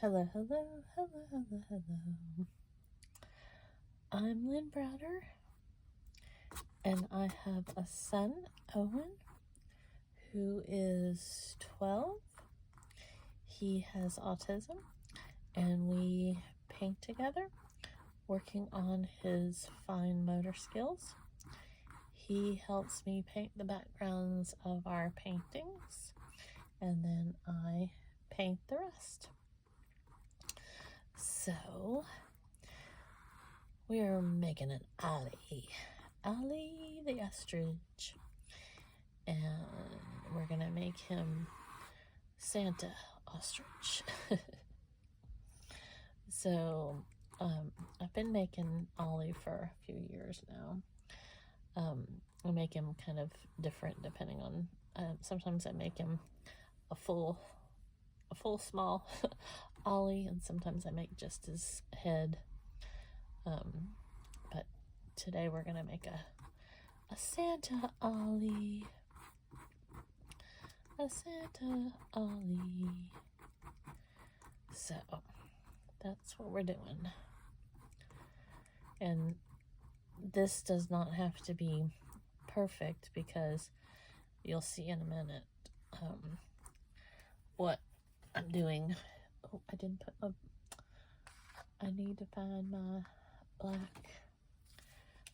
Hello, hello, hello, hello, hello. I'm Lynn Browder, and I have a son, Owen, who is 12. He has autism, and we paint together, working on his fine motor skills. He helps me paint the backgrounds of our paintings, and then I paint the rest. So, we're making an Ollie the ostrich, and we're gonna make him Santa ostrich. So I've been making Ollie for a few years now. I make him kind of different depending on, sometimes I make him a full small Ollie, and sometimes I make just his head. But today we're gonna make a Santa Ollie. A Santa Ollie. So that's what we're doing. And this does not have to be perfect, because you'll see in a minute what I'm doing. Oh, I didn't put my, I need to find my black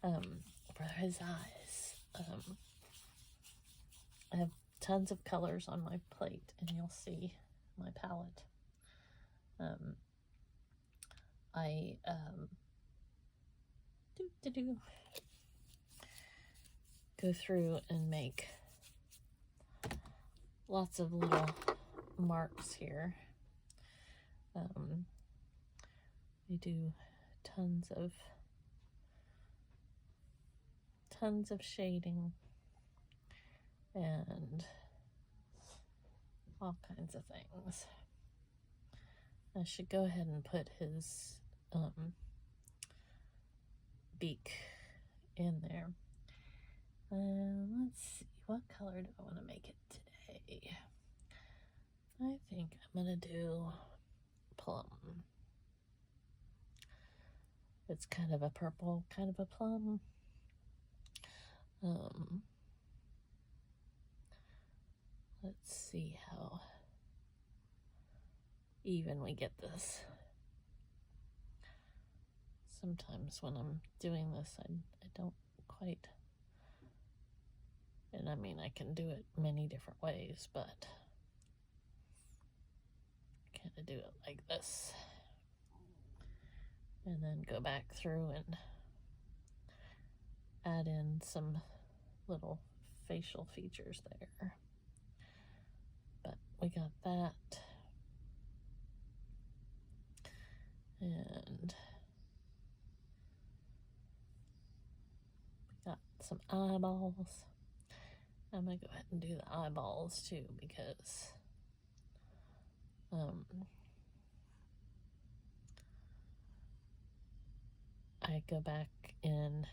for his eyes. I have tons of colors on my plate, and you'll see my palette. I go through and make lots of little marks here. We do tons of shading and all kinds of things. I should go ahead and put his beak in there. Let's see, what color do I want to make it today? I think I'm gonna do plum. It's kind of a purple, kind of a plum. Let's see how even we get this. Sometimes when I'm doing this, I don't quite, and I mean, I can do it many different ways, but kind of do it like this, and then go back through and add in some little facial features there. But we got that, and we got some eyeballs. I'm gonna go ahead and do the eyeballs too, because I go back in.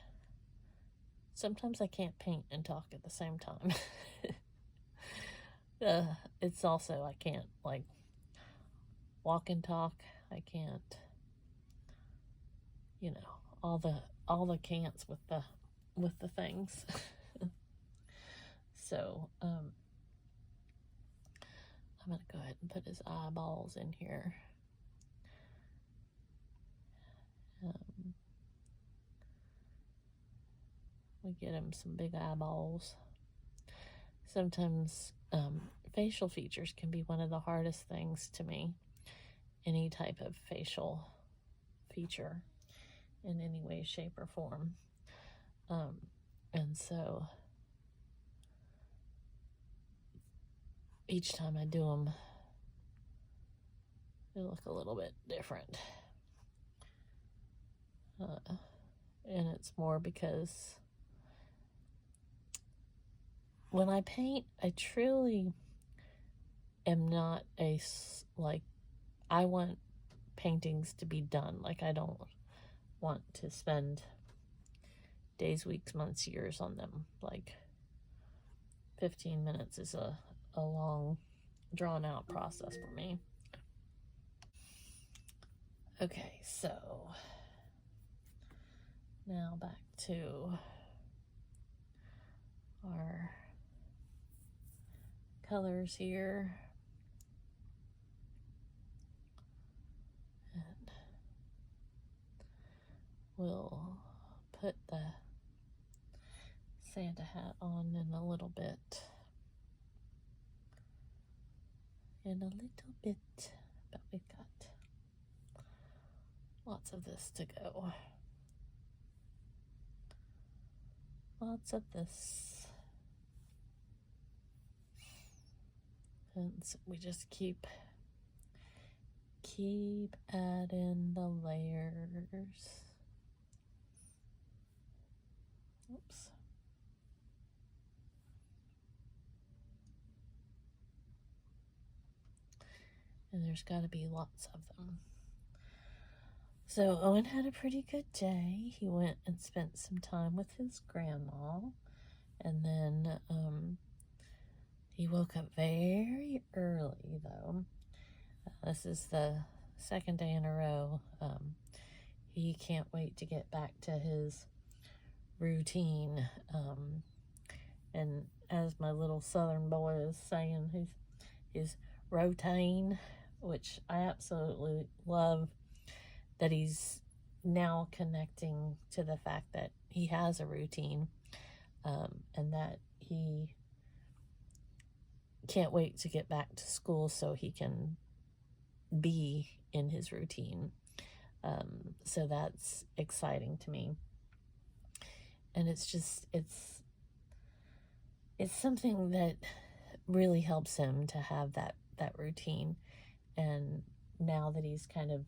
Sometimes I can't paint and talk at the same time. It's also, I can't like walk and talk. I can't, you know, all the can'ts with the things. So I'm gonna go ahead and put his eyeballs in here. We get him some big eyeballs. Sometimes facial features can be one of the hardest things to me. Any type of facial feature in any way, shape, or form. And so each time I do them, they look a little bit different. And it's more because when I paint, I truly am not I want paintings to be done. Like, I don't want to spend days, weeks, months, years on them. Like, 15 minutes is a long, drawn out process for me. Okay, so now back to our colors here. And we'll put the Santa hat on in a little bit. But we've got lots of this to go. Lots of this. And so we just keep adding the layers. Oops. And there's got to be lots of them. So Owen had a pretty good day. He went and spent some time with his grandma, and then he woke up very early, though. This is the second day in a row. He can't wait to get back to his routine. And as my little southern boy is saying, his routine, which I absolutely love, that he's now connecting to the fact that he has a routine, and that he can't wait to get back to school so he can be in his routine. So that's exciting to me. And it's something that really helps him to have that routine. And now that he's kind of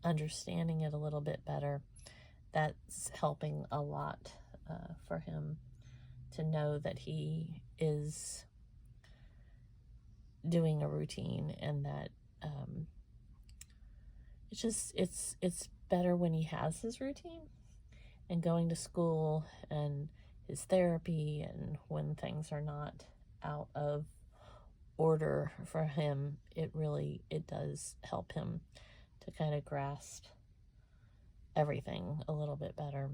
understanding it a little bit better, that's helping a lot for him to know that he is doing a routine, and that it's better when he has his routine and going to school and his therapy, and when things are not out of order for him, it does help him to kind of grasp everything a little bit better.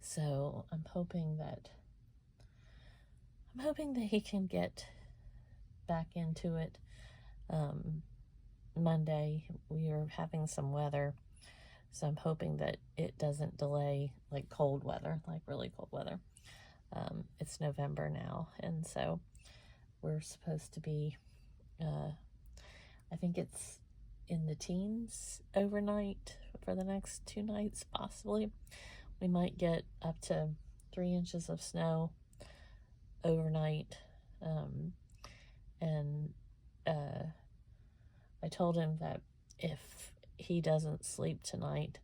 So I'm hoping that he can get back into it. Monday we are having some weather, so I'm hoping that it doesn't delay, like cold weather, like really cold weather. It's November now, and so we're supposed to be, I think it's in the teens overnight for the next 2 nights, possibly. We might get up to 3 inches of snow overnight. And I told him that if he doesn't sleep tonight,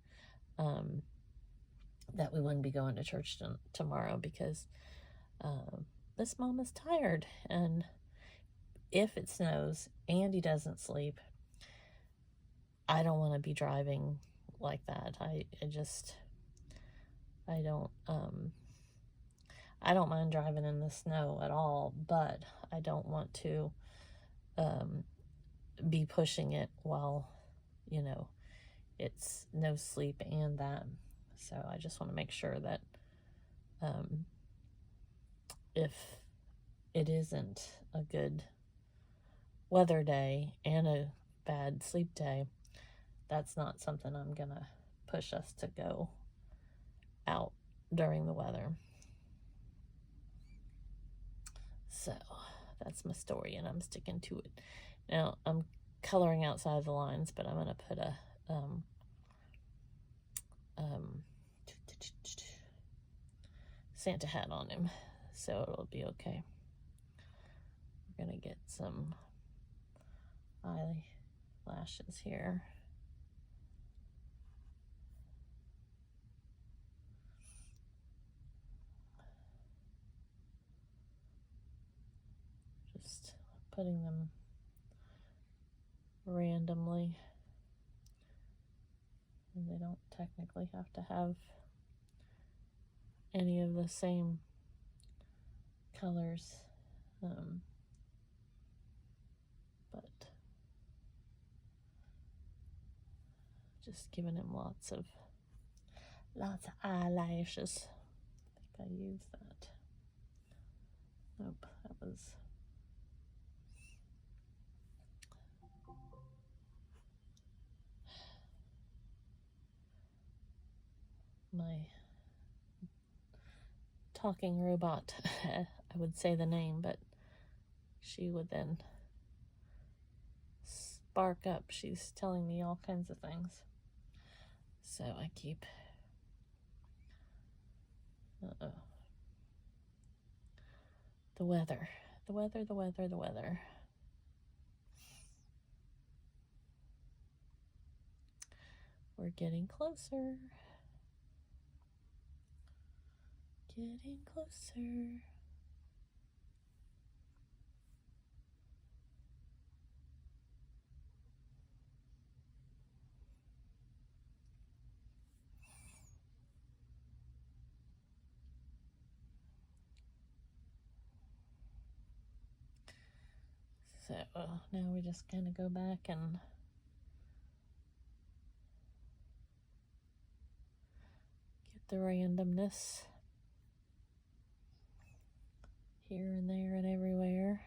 that we wouldn't be going to church tomorrow, because this mom is tired, and if it snows and he doesn't sleep, I don't want to be driving like that. I don't mind driving in the snow at all, but I don't want to be pushing it while, it's no sleep and that. So I just want to make sure that if it isn't a good weather day and a bad sleep day, that's not something I'm gonna push us to go out during the weather. So that's my story, and I'm sticking to it. Now I'm coloring outside the lines, but I'm gonna put a Santa hat on him, so it'll be okay. We're gonna get some eyelashes here. Just putting them randomly, and they don't technically have to have any of the same colors, but Just giving him lots of eyelashes. I think I used that. Nope, that was my talking robot. I would say the name, but she would then spark up. She's telling me all kinds of things. So I keep the weather. We're getting closer. Getting closer. So now we just kind of go back and get the randomness here and there and everywhere.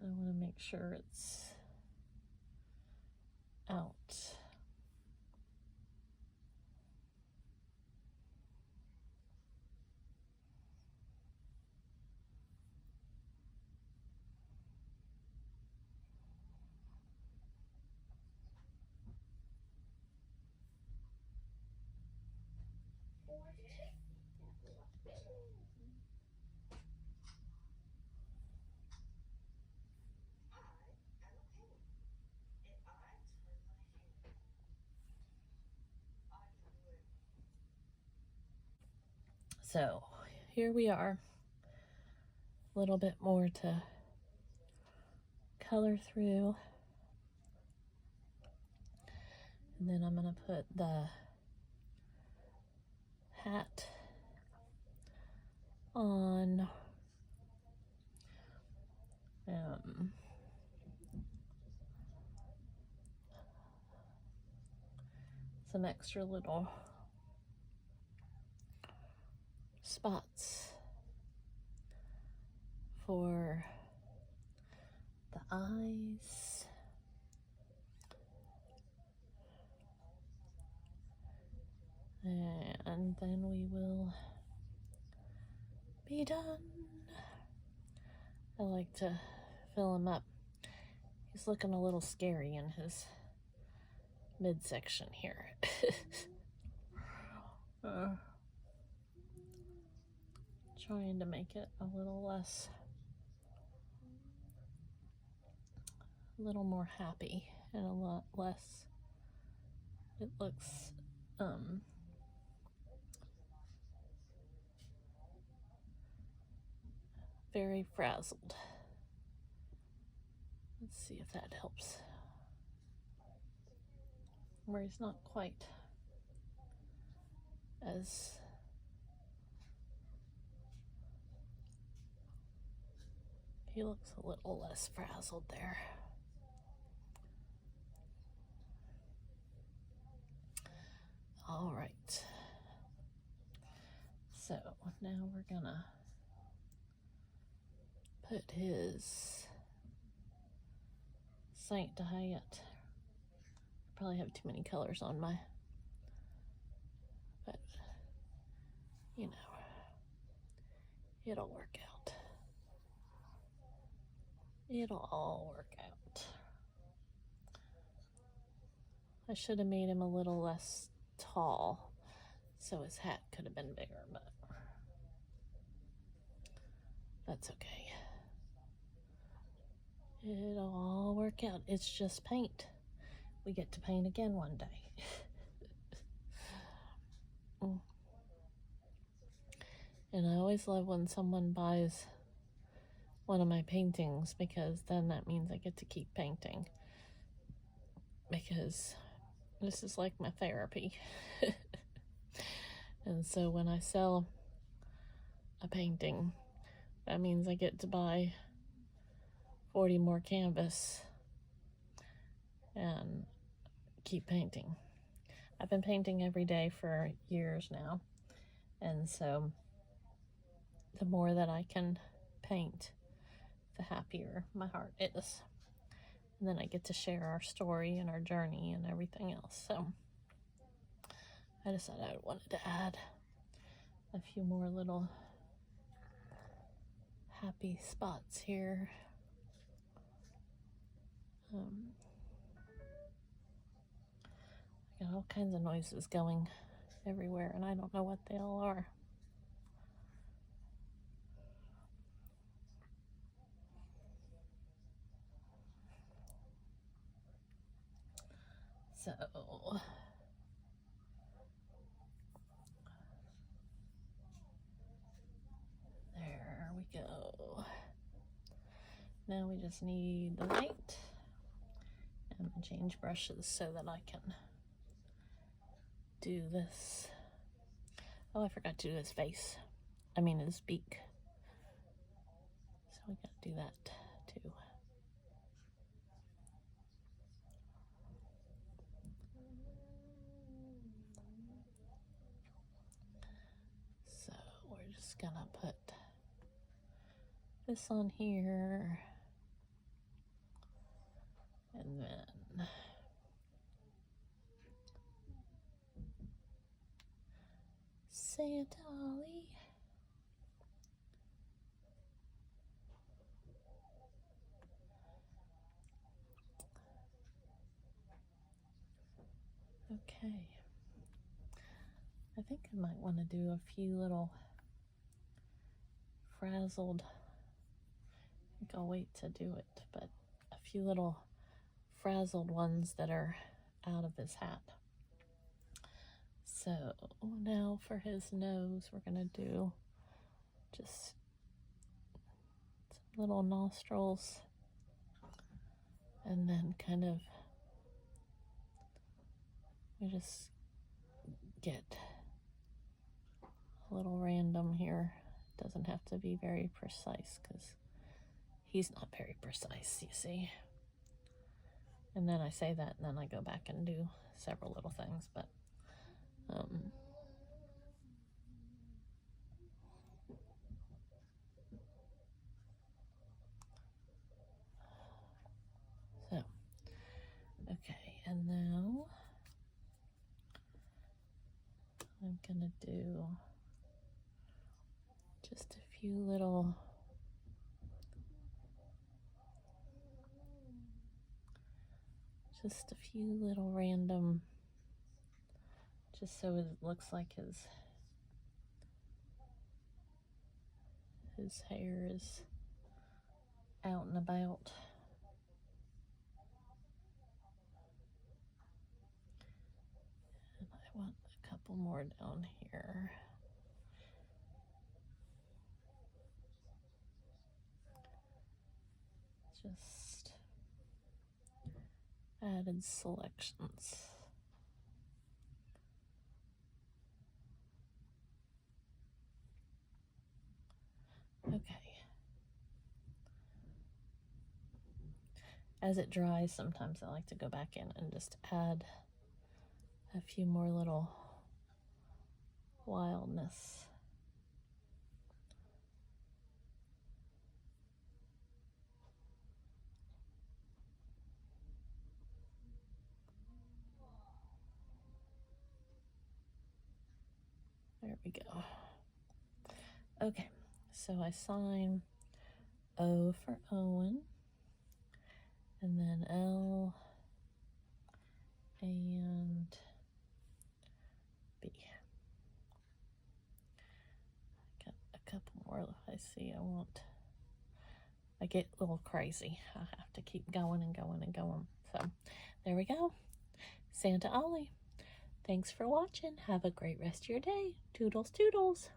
I want to make sure it's out. So here we are, a little bit more to color through, and then I'm going to put the hat on. Some extra little spots for the eyes. And then we will be done. I like to fill him up. He's looking a little scary in his midsection here. Trying to make it a little more happy and a lot less. It looks very frazzled. Let's see if that helps. Where he's not quite as he looks a little less frazzled there. All right. So now we're gonna put his Saint Diet. Probably have too many colors on my, but you know, it'll work out. It'll all work out. I should have made him a little less tall so his hat could have been bigger, but that's okay. It'll all work out. It's just paint. We get to paint again one day. And I always love when someone buys one of my paintings, because then that means I get to keep painting, because this is like my therapy. And so when I sell a painting. That means I get to buy 40 more canvas and keep painting. I've been painting every day for years now, and so the more that I can paint, the happier my heart is. And then I get to share our story and our journey and everything else. So I decided I wanted to add a few more little happy spots here. I got all kinds of noises going everywhere, and I don't know what they all are. So there we go. Now we just need the white and change brushes so that I can do this. Oh, I forgot to do his face. I mean his beak. So we gotta do that too. So we're just gonna put this on here, and then Santa Ollie. Okay. I think I might want to do a few little frazzled, I think I'll wait to do it, but a few little frazzled ones that are out of his hat. So now for his nose, we're gonna do just some little nostrils, and then kind of, we just get a little random here. Doesn't have to be very precise because he's not very precise, you see. And then I say that, and then I go back and do several little things, but so, okay, and now I'm gonna do just a few little random, just so it looks like his hair is out and about. And I want a couple more down here. Just added selections. Okay. As it dries, sometimes I like to go back in and just add a few more little wildness. There we go. Okay, so I sign O for Owen, and then L and B. Got a couple more I see I get a little crazy. I have to keep going and going and going. So there we go. Santa Ollie. Thanks for watching. Have a great rest of your day. Toodles, toodles.